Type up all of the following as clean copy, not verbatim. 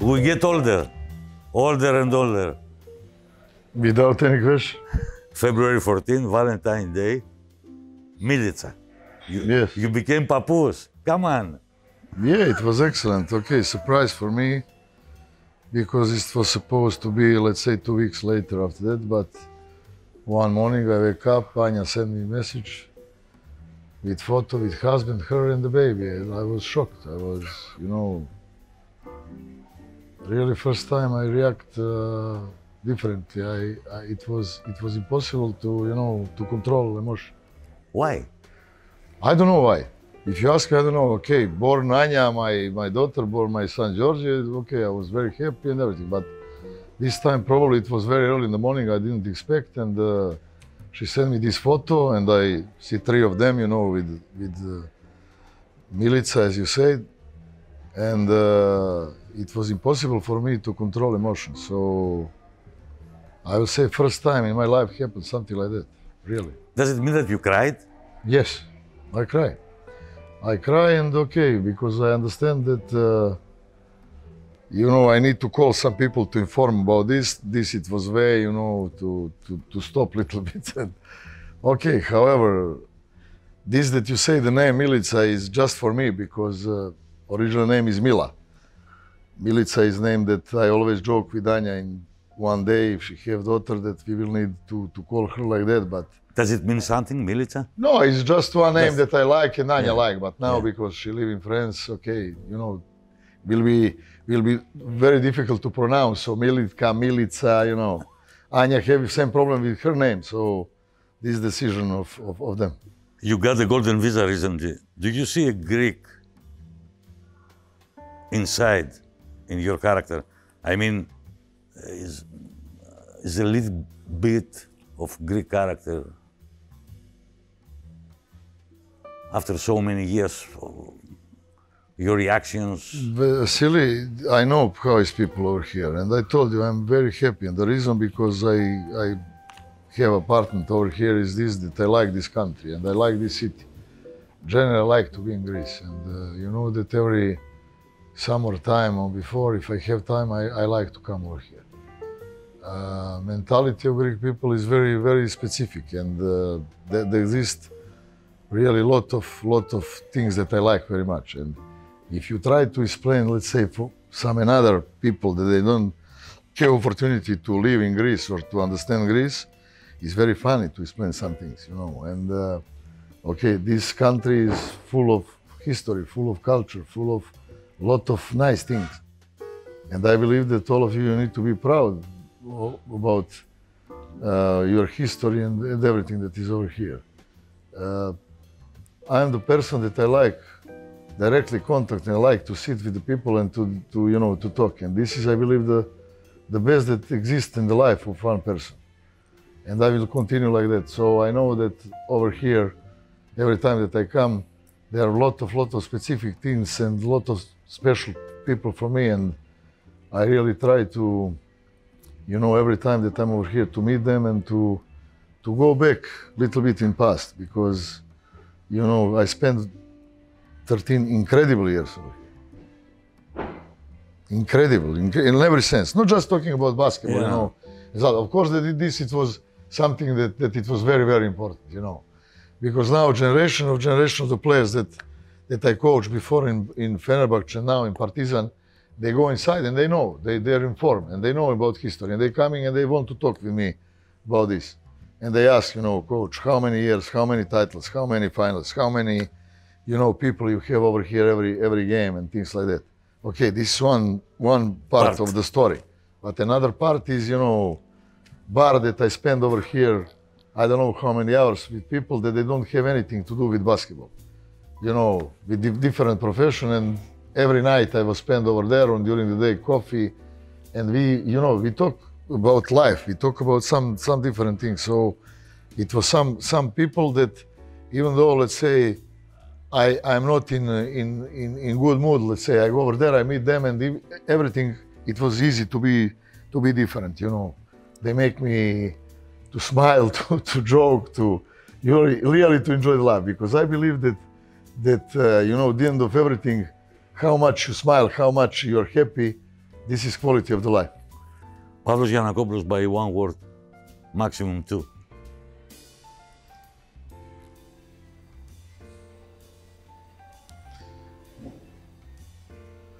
We get older and older. Without any question. February 14, Valentine's Day, Milica. Yes. You became Papus. Come on. Yeah, it was excellent. Okay, surprise for me, because it was supposed to be, let's say, 2 weeks later after that, but one morning I wake up, Anya sent me a message with photo with husband, her and the baby. And I was shocked. I was, really first time I react differently. It was impossible to control emotion. Why? I don't know why. If you ask, I don't know. Okay, born Anya, my daughter, born my son George. Okay, I was very happy and everything. But this time probably it was very early in the morning. I didn't expect, and she sent me this photo, and I see 3 of them, with Milica, as you said, and it was impossible for me to control emotions. So I will say first time in my life happened something like that, really. Does it mean that you cried? Yes, I cry. I cry, and okay, because I understand that, I need to call some people to inform about this. It was way, to stop a little bit. And, okay, however, this that you say the name Milica is just for me, because original name is Mila. Milica is name that I always joke with Anya in one day, if she have daughter, that we will need to call her like that, but does it mean something, Milica? No, it's just one name that I like and Anya like, but now because she live in France, okay, will be very difficult to pronounce. So Milica, Anya have the same problem with her name. So this decision of them. You got the golden visa recently. Do you see a Greek inside in your character? I mean, is a little bit of Greek character after so many years? Your reactions? Silly, I know how is people over here, and I told you I'm very happy, and the reason because I have apartment over here is this, that I like this country and I like this city. Generally, I like to be in Greece, and you know that every summertime or before, if I have time, I like to come over here. Mentality of Greek people is very, very specific, and there exist really lot of things that I like very much. And if you try to explain, let's say, for some another people that they don't have opportunity to live in Greece or to understand Greece, it's very funny to explain some things, And okay, this country is full of history, full of culture, full of lot of nice things. And I believe that all of you need to be proud about your history and everything that is over here. I am the person that I like directly contact, and I like to sit with the people and to talk. And this is, I believe, the best that exists in the life of one person. And I will continue like that. So I know that over here, every time that I come, there are a lot of specific things and a lot of special people for me. And I really try to, every time that I'm over here, to meet them and to go back a little bit in past, because, I spent 13 incredible years over here. Incredible, in every sense. Not just talking about basketball, Of course, it was something that it was very, very important, Because now generation of the players that I coached before in Fenerbahce and now in Partizan, they go inside and they know, they're informed and they know about history, and they're coming and they want to talk with me about this. And they ask, coach, how many years, how many titles, how many finals, how many, people you have over here every game and things like that. Okay, this is one part of the story. But another part is, bar that I spend over here, I don't know how many hours with people that they don't have anything to do with basketball. With different profession, and every night I was spent over there and during the day coffee, and we talk about life, we talk about some different things. So it was some people that, even though, let's say, I'm not in good mood, let's say, I go over there, I meet them, and everything, it was easy to be different, They make me to smile, to joke, to really to enjoy life, because I believe that at the end of everything, how much you smile, how much you're happy, this is quality of the life. Παύλος Γιαννακόπουλος by one word, maximum two.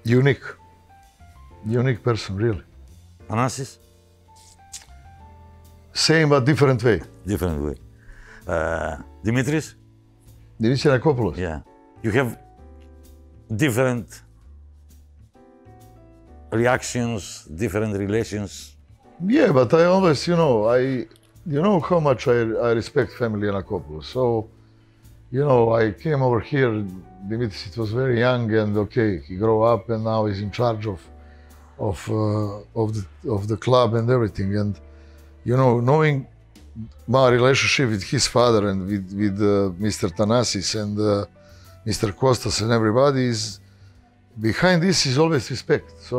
Unique person, really. Θανάσης. Same but different way. Different way. Δημήτρης. Γιannakopoulos. Yeah. You have different reactions, different relations. Yeah, but I always, you know how much I respect family Giannakopoulos. So, I came over here, Dimitris, it was very young, and okay, he grew up and now he's in charge of the club and everything. And, knowing my relationship with his father and with Mr. Thanasis and Mr. Kostas and everybody is, behind this is always respect. So,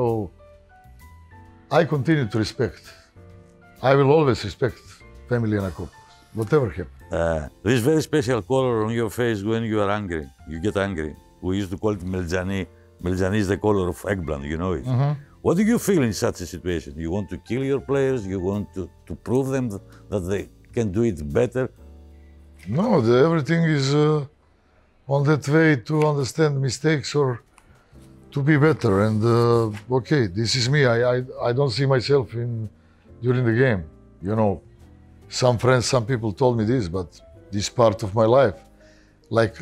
I continue to respect. I will always respect family Giannakopoulos, whatever happens. This very special color on your face when you are angry. You get angry. We used to call it meljani. Meljani is the color of eggplant, you know it. Mm-hmm. What do you feel in such a situation? You want to kill your players? You want to prove them that they can do it better? No, everything is on that way to understand mistakes or to be better. And okay, this is me. I don't see myself during the game. Some friends, some people told me this, but this part of my life, like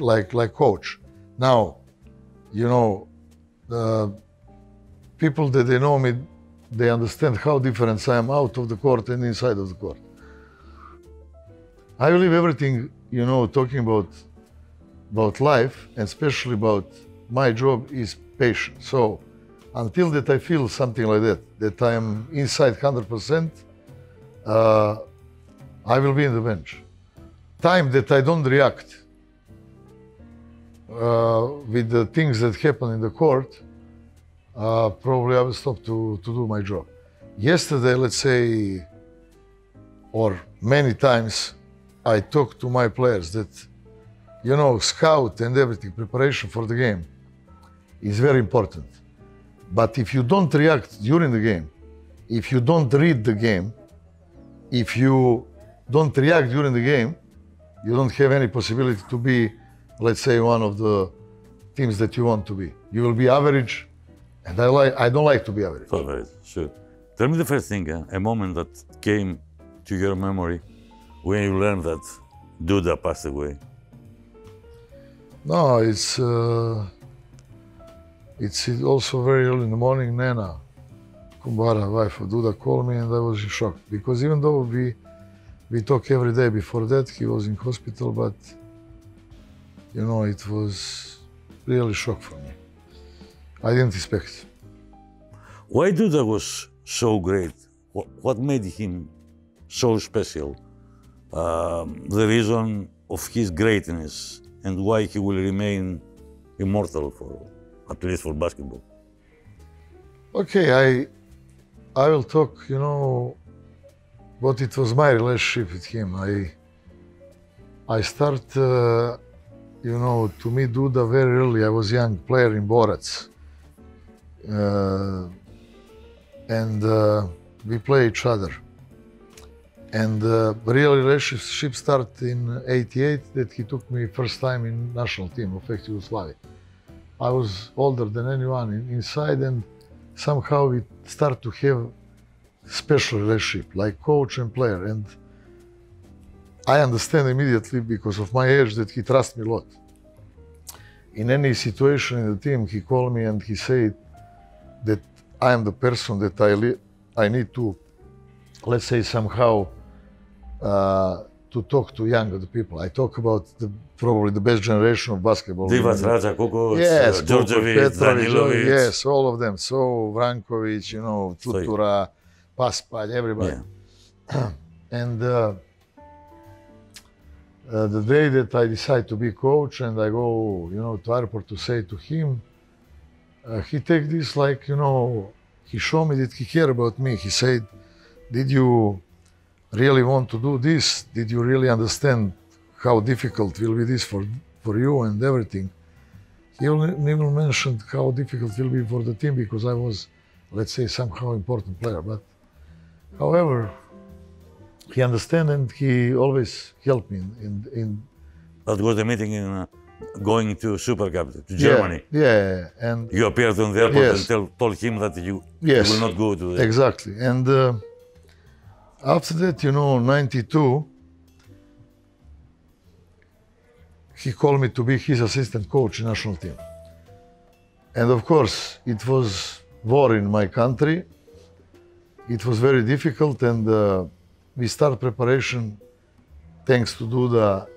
coach. Now, people that they know me, they understand how different I am out of the court and inside of the court. I believe everything, talking about life, and especially about my job, is patience. So, until that I feel something like that I am inside 100%, I will be in the bench. Time that I don't react with the things that happen in the court, probably I will stop to do my job. Yesterday, let's say, or many times, I talked to my players that, scout and everything, preparation for the game is very important. But if you don't react during the game, if you don't read the game, if you don't react during the game, you don't have any possibility to be, let's say, one of the teams that you want to be. You will be average, and I don't like to be average. Average, sure. Tell me the first thing, a moment that came to your memory when you learned that Ντούντα passed away. No, it's also very early in the morning. Nena, Kumbara, wife of Ντούντα, called me, and I was in shock because even though we talk every day before that, he was in hospital, but it was really shock for me. I didn't expect. Why Ντούντα was so great? What made him so special? The reason of his greatness and why he will remain immortal at least for basketball. Okay, I will talk, but it was my relationship with him. I start, to meet Ντούντα very early. I was a young player in Borac. And we play each other. And the real relationship started in '88 that he took me first time in national team of ex-Yugoslavia. I was older than anyone inside, and somehow we start to have special relationship, like coach and player. And I understand immediately because of my age that he trusts me a lot. In any situation in the team, he called me and he said that I am the person that I need to, let's say, somehow to talk to younger people. I talk about probably the best generation of basketball. Divas, Raja, Kukoc, yes, Djordjevic, Danilovic. Yes, all of them. So Vrankovic, Tutura, Paspalj, everybody. Yeah. And the day that I decide to be coach and I go, to airport to say to him, he take this like, he showed me that he care about me. He said, did you really want to do this? Did you really understand how difficult will be this for you and everything? He even mentioned how difficult it will be for the team because I was let's say, somehow important player. But however, he understands and he always helped me in That was the meeting in going to Super Cup, to Germany. Yeah, and you appeared on the airport yes. and told him that you yes. will not go to the... Exactly. And after that, you know, 92, he called me to be his assistant coach in national team. And of course, it was war in my country. It was very difficult, and we start preparation thanks to Ντούντα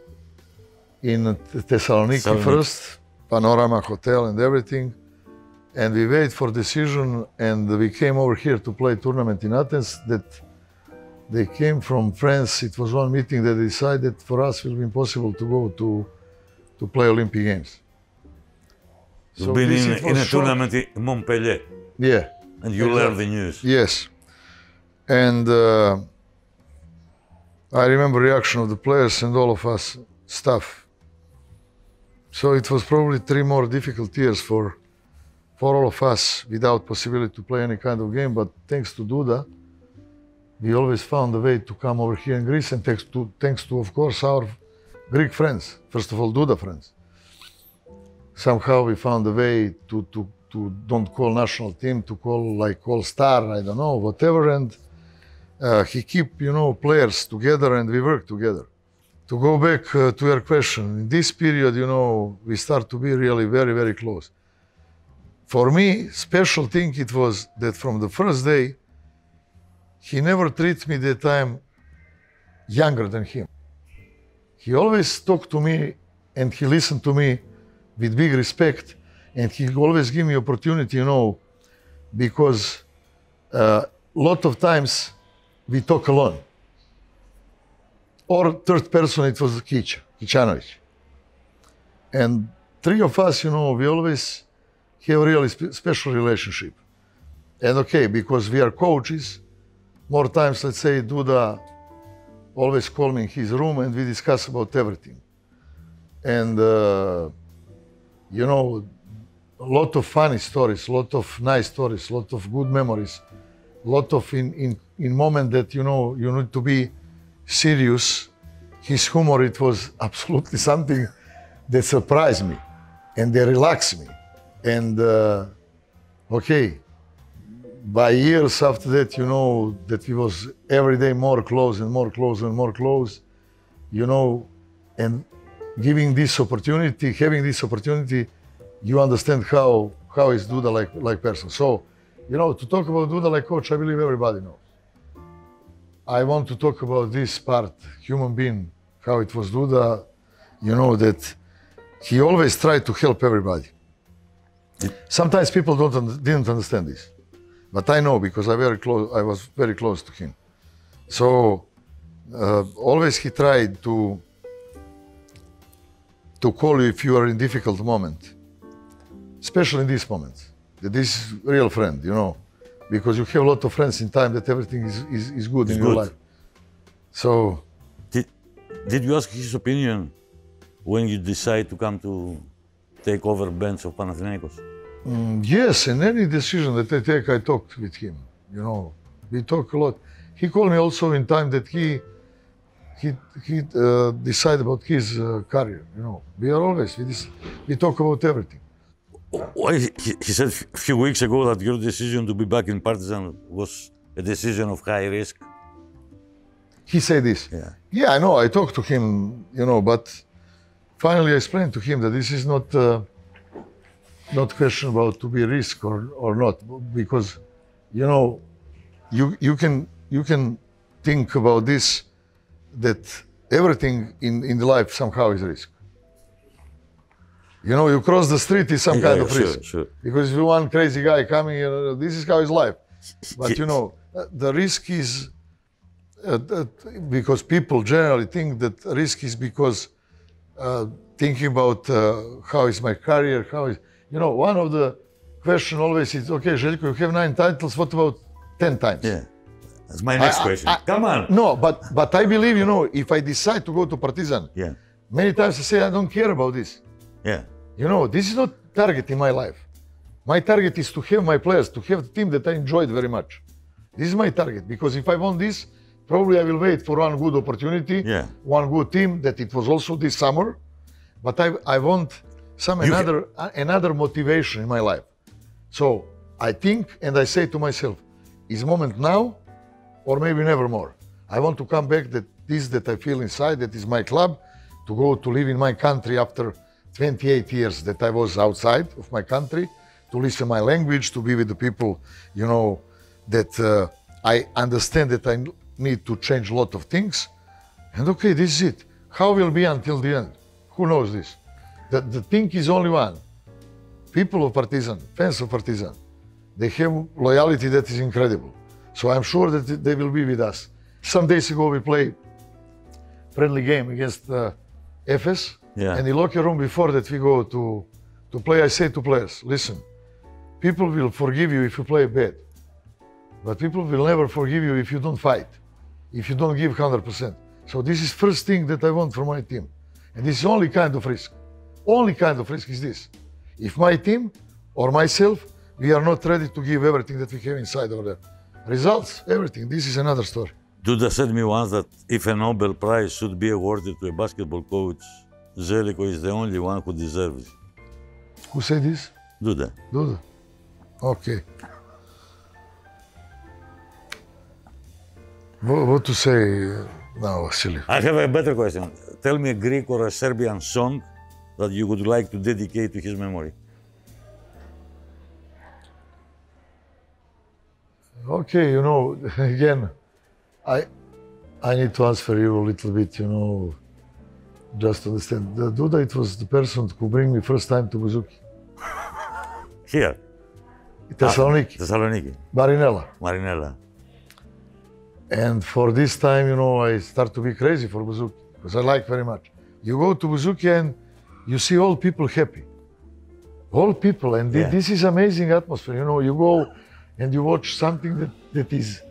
in Thessaloniki first, Panorama Hotel and everything. And we wait for decision, and we came over here to play tournament in Athens. That they came from France. It was one meeting that decided for us it will be impossible to go to play Olympic Games. You've been in a tournament in Montpellier. Yeah. And you learned the news. Yes. And I remember reaction of the players and all of us staff. So it was probably 3 more difficult years for all of us without possibility to play any kind of game. But thanks to Ντούντα, we always found a way to come over here in Greece, and thanks to of course our Greek friends, first of all Ντούντα friends. Somehow we found a way to don't call national team, to call like all star, I don't know, whatever. And he keep, you know, players together, and we work together. To go back to your question, in this period, you know, we start to be really very, very close. For me, special thing it was that from the first day, he never treated me that I'm younger than him. He always talked to me and he listened to me with big respect, and he always give me opportunity, you know, because lot of times we talk alone. Or third person, it was Kichanovic. And 3 of us, you know, we always have a really special relationship. And okay, because we are coaches, more times, let's say, Ντούντα always call me in his room and we discuss about everything. And, you know, a lot of funny stories, a lot of nice stories, a lot of good memories, a lot of in moment that, you know, you need to be serious. His humor, it was absolutely something that surprised me and they relaxed me. And, okay, by years after that, you know, that we was every day more close and more close and more close, you know, and giving this opportunity, having this opportunity, you understand how is Ντούντα like person. So, you know, to talk about Ντούντα like coach, I believe everybody knows. I want to talk about this part, human being, how it was Ντούντα, you know, that he always tried to help everybody. Sometimes people didn't understand this, but I know because I was very close to him. So always he tried to call you if you are in difficult moment, especially in these moments. That this is real friend, you know, because you have a lot of friends in time that everything is good in your life. So, did you ask his opinion when you decide to come to take over bench of Panathinaikos? Yes, in any decision that I take, I talked with him. You know, we talk a lot. He called me also in time that he decided about his career. You know, we are always we talk about everything. Why he said a few weeks ago that your decision to be back in Pαρτιζάν was a decision of high risk. He said this. Yeah. Yeah, I know. I talked to him. You know, but finally I explained to him that this is not question about to be risk or not, because, you know, you can think about this, that everything in the life somehow is risk. You know, you cross the street is some kind of risk. Sure. Because if you one crazy guy coming, you know, this is how his life. But you know, the risk is because people generally think that risk is because thinking about how is my career, how is, you know, one of the question always is, okay, Željko, you have 9 titles, what about 10 times? Yeah, that's my next question. Come on. No, but I believe, you know, if I decide to go to Pαρτιζάν, yeah, many times I say I don't care about this. Yeah. You know, this is not target in my life. My target is to have my players, to have the team that I enjoyed very much. This is my target, because if I want this, probably I will wait for one good opportunity, one good team, that it was also this summer, but I want another motivation in my life. So I think and I say to myself, is moment now or maybe never more. I want to come back that I feel inside, that is my club, to go to live in my country after 28 years that I was outside of my country, to listen my language, to be with the people, you know, that I understand that I need to change a lot of things. And okay, this is it. How will be until the end? Who knows this? The thing is only one. People of Partizan, fans of Partizan, they have loyalty that is incredible. So I'm sure that they will be with us. Some days ago we played friendly game against Efes. And in the locker room before that we go to play, I say to players, listen, people will forgive you if you play bad. But people will never forgive you if you don't fight, if you don't give 100%. So this is first thing that I want from my team. And this is only kind of risk. Only kind of risk is this. If my team or myself, we are not ready to give everything that we have inside over there. Results, everything. This is another story. Duda said me once that if a Nobel Prize should be awarded to a basketball coach, Ζέλικο is the only one who deserves it. Who said this? Duda. Duda. Okay. What to say now, Vasily? I have a better question. Tell me a Greek or a Serbian song that you would like to dedicate to his memory. Okay, you know, again, I need to answer you a little bit, you know, just to understand. Duda, it was the person who bring me first time to Buzuki. Here? Thessaloniki. Thessaloniki. Marinella. And for this time, you know, I start to be crazy for Buzuki, because I like very much. You go to Buzuki and you see all people happy. All people, and this is amazing atmosphere. You know, you go and you watch something that is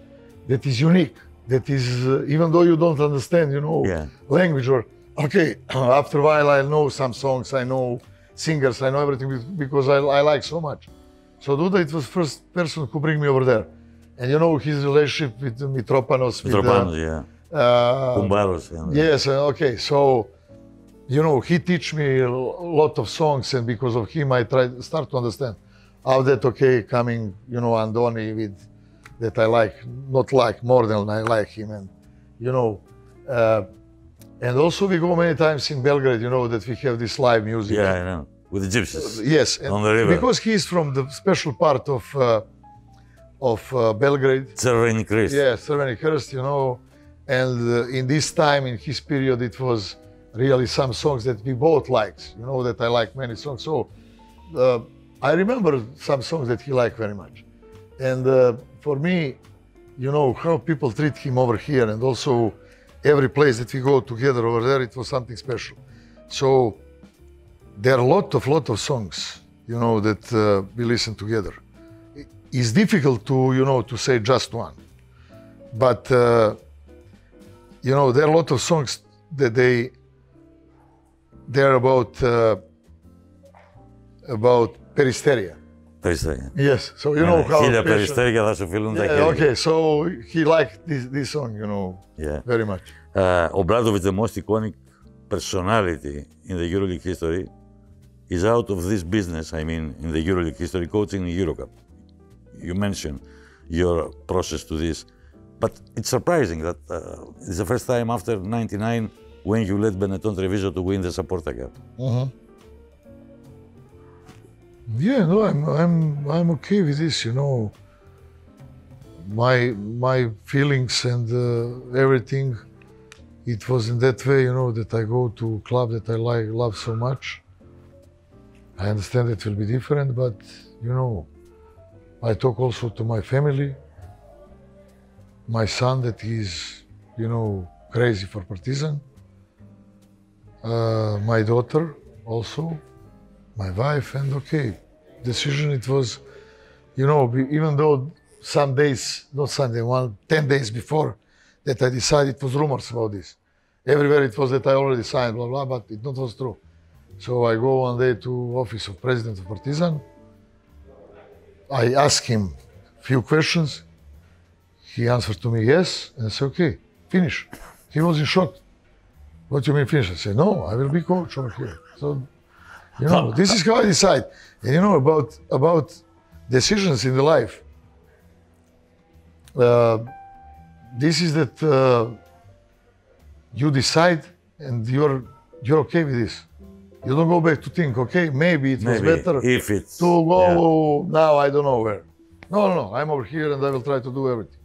unique, that is, even though you don't understand, you know, language or, okay, after a while I know some songs, I know singers, I know everything because I like so much. So Duda, it was first person who bring me over there. And you know, his relationship with Mitropanos, Kumbaros. Yes, okay, so, you know, he teach me a lot of songs, and because of him I start to understand how that, okay, coming, you know, Andoni with, that I like, not like, more than I like him, and, you know, and also we go many times in Belgrade, you know, that we have this live music. Yeah, I know, with the gypsies. Yes, on the river. Because he is from the special part of Belgrade. Crveni Krst. Yes, Crveni Krst, you know, and in this time, in his period, it was really some songs that we both liked, you know, that I like many songs. So I remember some songs that he liked very much. And for me, you know, how people treat him over here, and also every place that we go together over there, it was something special. So there are a lot of songs, you know, that we listen together. It's difficult to, you know, to say just one, but you know, there are a lot of songs that they're about peristeria. Peristeria. Yes, so you know how. Peristeria θα σου φίλουν τα χέρια. Okay, so he liked this song, you know, very much. Obradovic, the most iconic personality in the EuroLeague history, is out of this business. I mean, in the EuroLeague history, coaching in Eurocup. You mentioned your process to this, but it's surprising that it's the first time after '99 when you led Benetton Treviso to win the Saporta Cup. Yeah, no, I'm okay with this. You know, my feelings and everything. It was in that way, you know, that I go to a club that I love so much. I understand it will be different, but you know, I talk also to my family, my son that is, you know, crazy for Partizan, my daughter also, my wife, and okay, decision it was, you know, even though some days, not Sunday, 10 days before that I decided, it was rumors about this. Everywhere it was that I already signed, blah, blah, but it not was true. So I go one day to office of president of Partizan, I asked him few questions. He answered to me yes, and I said, okay, finish. He was in shock. What do you mean finish? I said, no, I will be coach over here. So, you know, this is how I decide. And you know, about decisions in the life, this is that you decide and you're okay with this. You don't go back to think, okay, maybe it was better if it's, to go now, I don't know where. No, I'm over here and I will try to do everything.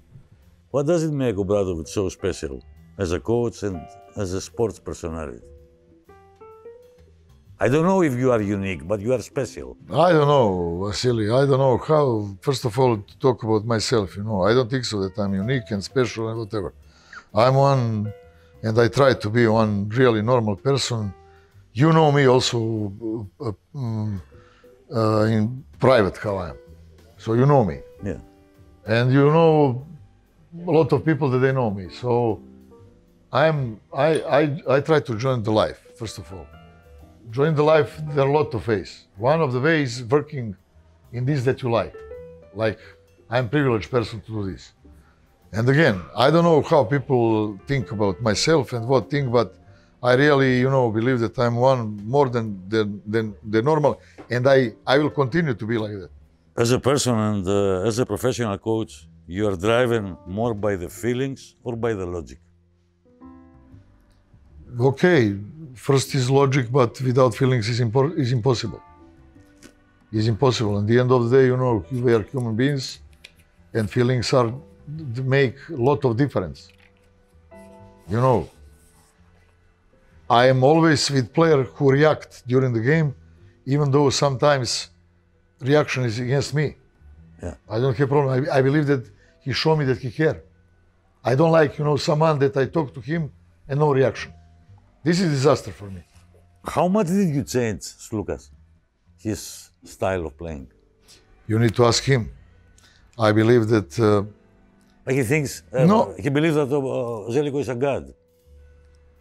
What does it make Obrádovitς so special as a coach and as a sports personality? I don't know if you are unique, but you are special. I don't know, Vasily. I don't know how, first of all, to talk about myself, you know. I don't think so that I'm unique and special and whatever. I'm one, and I try to be one really normal person. You know me also in private how I am. So you know me. Yeah. And you know a lot of people that they know me. So I try to join the life, first of all. Join the life, there are a lot of ways. One of the ways working in this that you like. Like, I'm a privileged person to do this. And again, I don't know how people think about myself and what think, but I really, you know, believe that I'm one more than the normal, and I will continue to be like that. As a person and as a professional coach, you are driven more by the feelings or by the logic? Okay, first is logic, but without feelings is impossible. It's impossible. At the end of the day, you know, we are human beings, and feelings make a lot of difference. You know, I am always with players who react during the game, even though sometimes reaction is against me. Yeah. I don't have problem. I believe that he showed me that he cares. I don't like, you know, someone that I talk to him and no reaction. This is disaster for me. How much did you change, Slukas, his style of playing? You need to ask him. I believe that... He thinks, no. He believes that Ζέλικο is a god.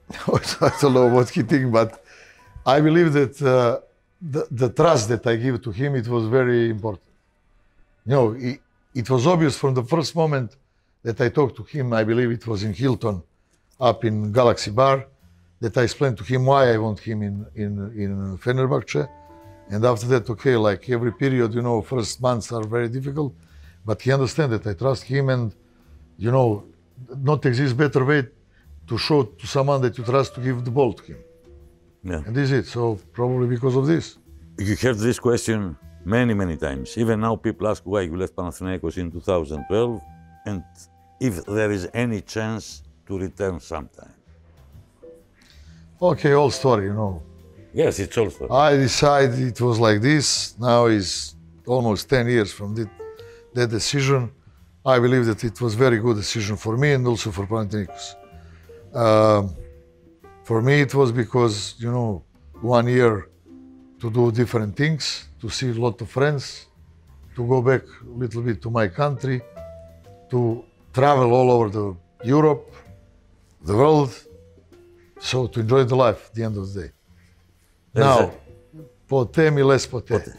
I don't know what he thinks, but I believe that the trust that I give to him, it was very important. You know, it was obvious from the first moment that I talked to him, I believe it was in Hilton, up in Galaxy Bar, that I explained to him why I want him in Fenerbahce. And after that, okay, like every period, you know, first months are very difficult, but he understands that I trust him, and, you know, not exist better way to show to someone that you trust to give the ball to him. Yeah. And this is it. So probably because of this. You heard this question many times. Even now people ask why you left Panathinaikos in 2012 and if there is any chance to return sometime. Okay, old story, you know. Yes, it's all story. I decided it was like this. Now is almost 10 years from that decision. I believe that it was very good decision for me and also for Panathinaikos. For me, it was because, you know, 1 year to do different things, to see a lot of friends, to go back a little bit to my country, to travel all over Europe, the world, so to enjoy the life at the end of the day. Now, Ποτέ mi less Ποτέ.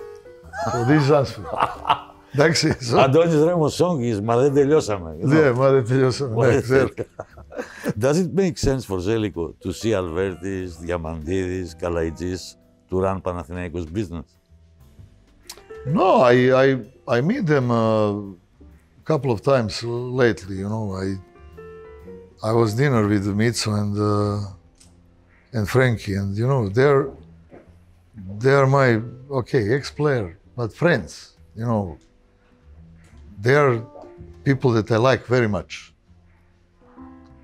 So this is answer. Εντάξει. Αντώνης Ρέμος song is «Μα δεν τελειώσαμε». Ναι, μα δεν τελειώσαμε. Ναι, ξέρω. Does it make sense for Ζέλικο to see Albertis, Diamantidis, Kalaitzis to run Panathinaikos business? No, I meet them a couple of times lately, you know. I was dinner with Mitso and Frankie, and you know, they're my, okay, ex-player, but friends, you know. They're people that I like very much.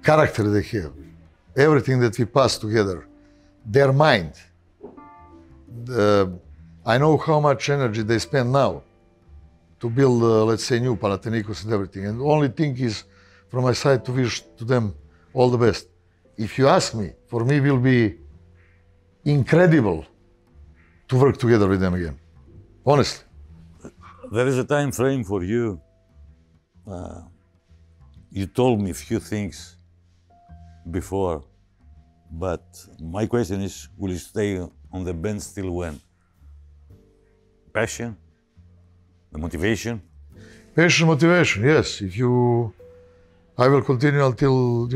Character they have, everything that we pass together, their mind. I know how much energy they spend now to build, let's say, new Panathinaikos and everything. And the only thing is, from my side, to wish to them all the best. If you ask me, for me, it will be incredible to work together with them again, honestly. There is a time frame for you. You told me a few things before, but my question is, will you stay on the bench till when? Passion, The motivation? Passion, motivation, yes. I will continue until,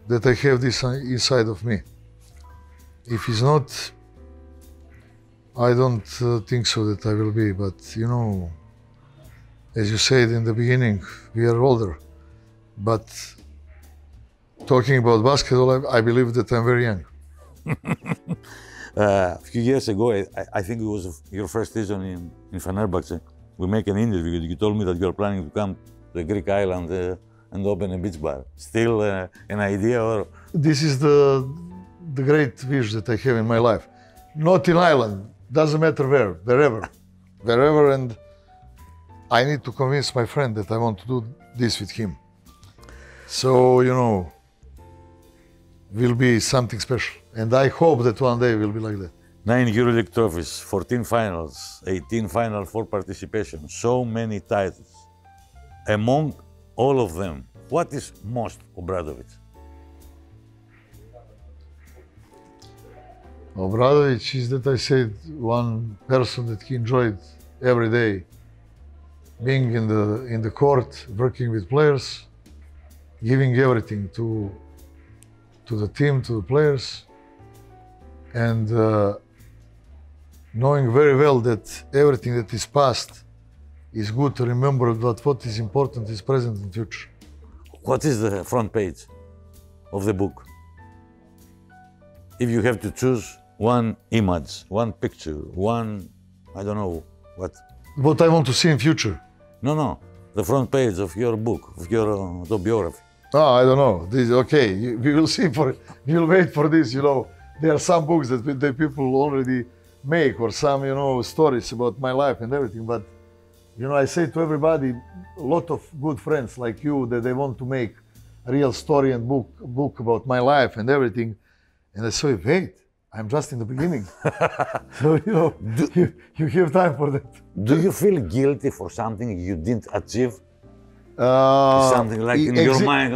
that I have this inside of me. If it's not, I don't think so that I will be, but as you said in the beginning, we are older. But talking about basketball, I believe that I'm very young. A few years ago, I think it was your first season in Fenerbahce. We make an interview. You told me that you are planning to come to the Greek island and open a beach bar. Still an idea, or? This is the great wish that I have in my life. Not in Ireland, doesn't matter where, wherever, and I need to convince my friend that I want to do this with him. So, will be something special. And I hope that one day will be like that. 9 EuroLeague trophies, 14 finals, 18 Final Four participation, so many titles. Among all of them, what is most Obrádovitz? Obrádovitz is that I said one person that he enjoyed every day, being in the court, working with players, giving everything to the team, to the players, and knowing very well that everything that is past is good to remember, but what is important is present and future. What is the front page of the book? If you have to choose one image, one picture, one, I don't know, what? What I want to see in future? No, the front page of your book, of your autobiography. I don't know. Okay, we will see we will wait for this, There are some books that the people already make, or some, stories about my life and everything, but, I say to everybody, a lot of good friends like you, that they want to make a real story and book about my life and everything, and I say, wait, I'm just in the beginning. So, you have time for that. Do you feel guilty for something you didn't achieve? Something like in your mind,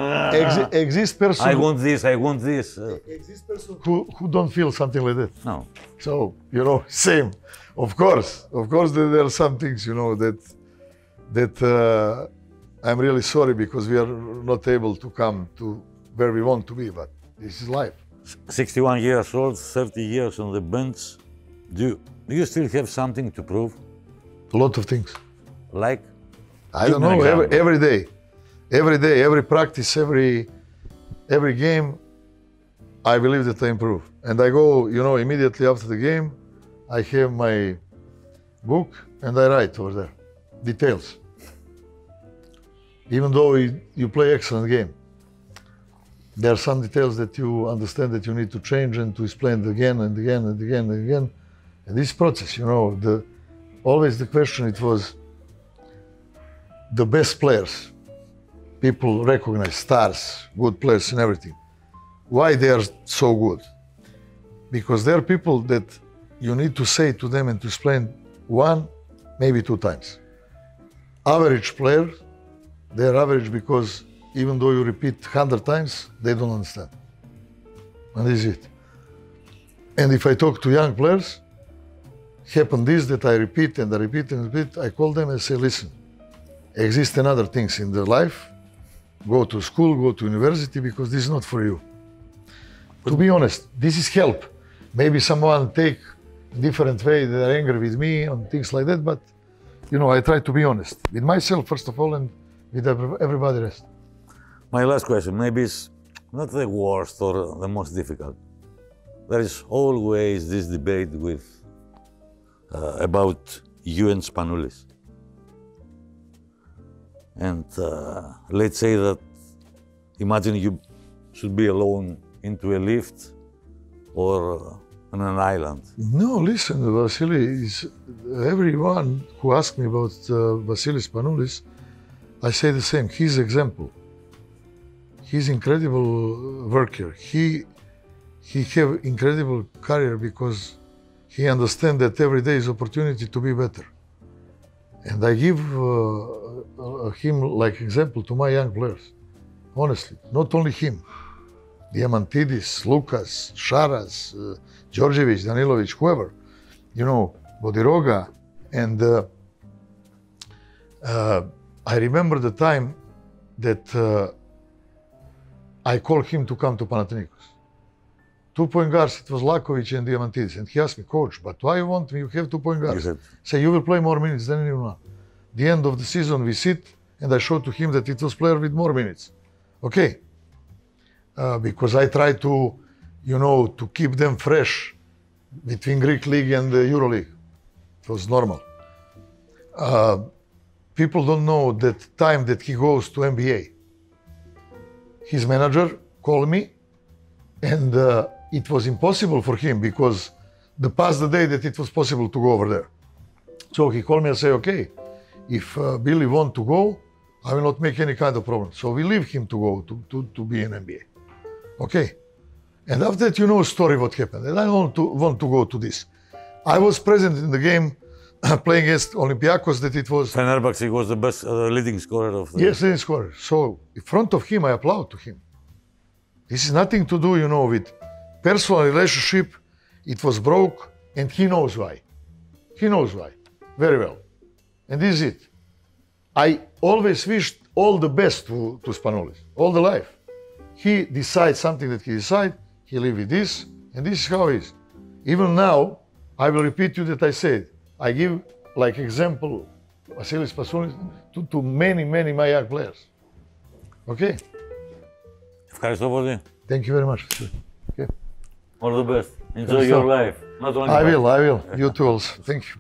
exist person. I want this. Exist person who don't feel something like that. No. So, same. Of course, there are some things, that I'm really sorry because we are not able to come to where we want to be, but this is life. 61 years old, 30 years on the bench. Do you still have something to prove? A lot of things. Like? I don't know, every day, every practice, every game, I believe that I improve. And I go, immediately after the game, I have my book and I write over there, details. Even though you play excellent game, there are some details that you understand that you need to change and to explain again and again and again and again. And this process, always the question it was, the best players, people recognize, stars, good players and everything. Why they are so good? Because there are people that you need to say to them and to explain one, maybe two times. Average player, they are average because even though you repeat 100 times, they don't understand. And this is it. And if I talk to young players, happen this, that I repeat and I repeat and repeat, I call them and say, listen, exist another things in their life, go to school, go to university, because this is not for you. To be honest, this is help. Maybe someone take a different way, they're angry with me and things like that, but I try to be honest with myself first of all and with everybody else. My last question, maybe it's not the worst or the most difficult. There is always this debate about you and Spanoulis. And let's say that, imagine you should be alone into a lift or on an island. No, listen, Vasily, everyone who asks me about Vasily Spanoulis, I say the same, he's example. He's incredible worker. He have incredible career because he understands that every day is opportunity to be better. And I give him like example to my young players, honestly, not only him. Diamantidis, Lucas, Sharas, Djordjevic, Danilovic, whoever, Bodiroga, and I remember the time that I called him to come to Panathinaikos. 2-point guards, it was Lakovic and Diamantidis. And he asked me, coach, but why you want me? You have 2-point guards. Say, you will play more minutes than anyone. The end of the season, we sit, and I showed to him that it was player with more minutes. Okay. Because I try to, to keep them fresh between Greek League and the EuroLeague. It was normal. People don't know that time that he goes to NBA. His manager called me, and it was impossible for him because past the day that it was possible to go over there. So he called me and said, okay, if Billy wants to go, I will not make any kind of problem. So we leave him to go to be in NBA. Okay. And after that, you know a story what happened. And I don't want to go to this. I was present in the game playing against Olympiacos that it was... Fenerbahce was the best leading scorer of the... Yes, leading scorer. So in front of him, I applaud to him. This is nothing to do, with personal relationship. It was broke, and he knows why. He knows why, very well. And this is it. I always wished all the best to Spanolis, all the life. He decides something that he decides, he live with this, and this is how it is. Even now, I will repeat you that I said, I give like example Vasilis Spasoulis to many my young players. Okay? Ευχαριστώ πολύ. Thank you very much. Okay. All the best. Enjoy your life. Not only I will. You too also. Thank you.